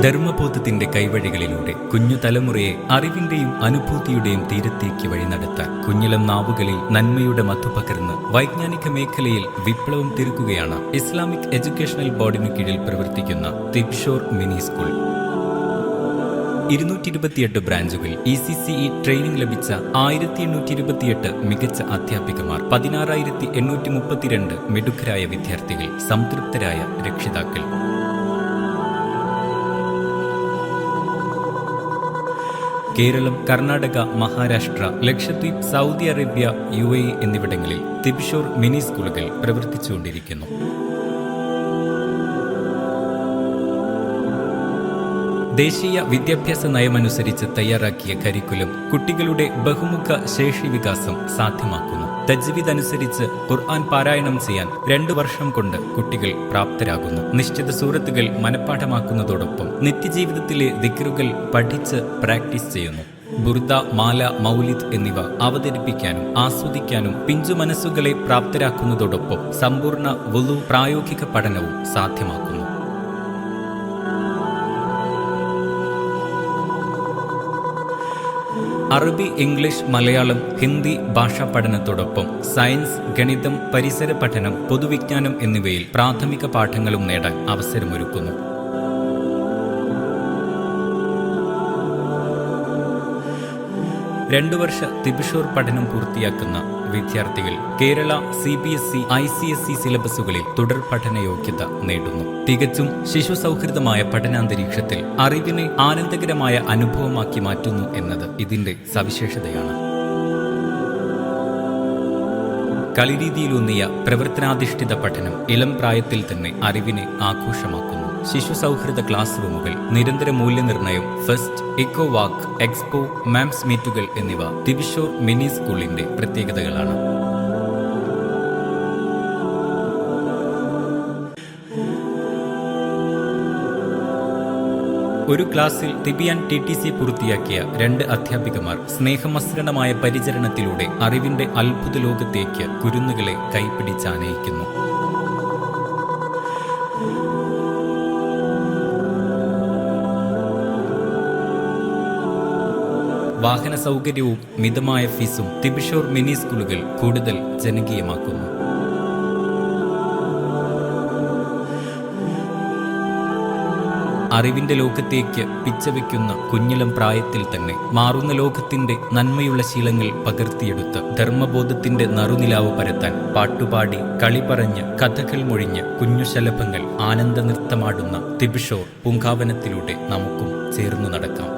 ധർമ്മബോധത്തിന്റെ കൈവഴികളിലൂടെ കുഞ്ഞു തലമുറയെ അറിവിന്റെയും അനുഭൂതിയുടെയും തീരത്തേക്ക് വഴി നടത്താൻ കുഞ്ഞിളം നാവുകളിൽ നന്മയുടെ മധു പകർന്ന് വൈജ്ഞാനിക മേഖലയിൽ വിപ്ലവം തീർക്കുകയാണ് ഇസ്ലാമിക് എഡ്യൂക്കേഷണൽ ബോർഡിനു കീഴിൽ പ്രവർത്തിക്കുന്ന തിബ്ഷോർ മിനി സ്കൂൾ. 228 ബ്രാഞ്ചുകൾ, ECCE ട്രെയിനിംഗ് ലഭിച്ച 1828 മികച്ച അധ്യാപികമാർ, 16,832 മിടുക്കരായ വിദ്യാർത്ഥികൾ, സംതൃപ്തരായ രക്ഷിതാക്കൾ. Kerala, Karnataka, Maharashtra, Lakshadweep, Saudi Arabia, UAE എന്നിവിടങ്ങളിൽ തിബ്ഷോർ മിനി സ്കൂളുകൾ പ്രവർത്തിച്ചുകൊണ്ടിരിക്കുന്നു. ദേശീയ വിദ്യാഭ്യാസ നയമനുസരിച്ച് തയ്യാറാക്കിയ കരിക്കുലം കുട്ടികളുടെ ബഹുമുഖ ശേഷി വികാസം സാധ്യമാക്കുന്നു. തജ്വീദ് അനുസരിച്ച് ഖുർആൻ പാരായണം ചെയ്യാൻ 2 വർഷം കൊണ്ട് കുട്ടികൾ പ്രാപ്തരാകുന്നു. നിശ്ചിത സൂറത്തുകൾ മനഃപ്പാഠമാക്കുന്നതോടൊപ്പം നിത്യജീവിതത്തിലെ ദിക്റുകൾ പഠിച്ച് പ്രാക്ടീസ് ചെയ്യുന്നു. ബുർദ, മാല, മൗലിദ് എന്നിവ അവതരിപ്പിക്കാനും ആസ്വദിക്കാനും പിഞ്ചു മനസ്സുകളെ പ്രാപ്തരാക്കുന്നതോടൊപ്പം സമ്പൂർണ്ണ വുളു പ്രായോഗിക പഠനവും സാധ്യമാക്കുന്നു. അറബി, ഇംഗ്ലീഷ്, മലയാളം, ഹിന്ദി ഭാഷാ പഠനത്തോടൊപ്പം സയൻസ്, ഗണിതം, പരിസര പഠനം, പൊതുവിജ്ഞാനം എന്നിവയിൽ പ്രാഥമിക പാഠങ്ങളും നേടാൻ അവസരമൊരുക്കുന്നു. രണ്ടു വർഷ തിബ്ഷോർ പഠനം പൂർത്തിയാക്കുന്ന വിദ്യാർത്ഥികൾ കേരള, CBSE, ICSE സിലബസുകളിൽ തുടർ പഠന യോഗ്യത നേടുന്നു. തികച്ചും ശിശു സൗഹൃദമായ പഠനാന്തരീക്ഷത്തിൽ അറിവിനെ ആനന്ദകരമായ അനുഭവമാക്കി മാറ്റുന്നു എന്നത് ഇതിന്റെ സവിശേഷതയാണ്. കളിരീതിയിലൂന്നിയ പ്രവർത്തനാധിഷ്ഠിത പഠനം ഇളം പ്രായത്തിൽ തന്നെ അറിവിനെ ആഘോഷമാക്കുന്നു. ശിശു സൗഹൃദ ക്ലാസ് റൂമുകൾ, നിരന്തര മൂല്യനിർണ്ണയം, ഫെസ്റ്റ്, ഇക്കോ വാക്ക്, എക്സ്പോ, മാംസ് മീറ്റുകൾ എന്നിവ തിബ്ഷോർ മിനി സ്കൂളിന്റെ പ്രത്യേകതകളാണ്. ഒരു ക്ലാസ്സിൽ തിബിയാൻ TTC പൂർത്തിയാക്കിയ 2 അധ്യാപികമാർ സ്നേഹമസൃണമായ പരിചരണത്തിലൂടെ അറിവിന്റെ അത്ഭുത ലോകത്തേക്ക് കുരുന്നുകളെ കൈപ്പിടിച്ചാനയിക്കുന്നു. വാഹന സൗകര്യവും മിതമായ ഫീസും തിബ്ഷോർ മിനി സ്കൂളുകൾ കൂടുതൽ ജനകീയമാക്കുന്നു. അറിവിന്റെ ലോകത്തേക്ക് പിച്ചവെക്കുന്ന കുഞ്ഞിളം പ്രായത്തിൽ തന്നെ മാറുന്ന ലോകത്തിന്റെ നന്മയുള്ള ശീലങ്ങൾ പകർത്തിയെടുത്ത് ധർമ്മബോധത്തിന്റെ നറുനിലാവ് പരത്താൻ പാട്ടുപാടി, കളി പറഞ്ഞ്, കഥകൾ മൊഴിഞ്ഞ് കുഞ്ഞുശലഭങ്ങൾ ആനന്ദ നൃത്തമാടുന്ന തിബ്ഷോർ പൂങ്കാവനത്തിലൂടെ നമുക്കും ചേർന്നു നടക്കാം.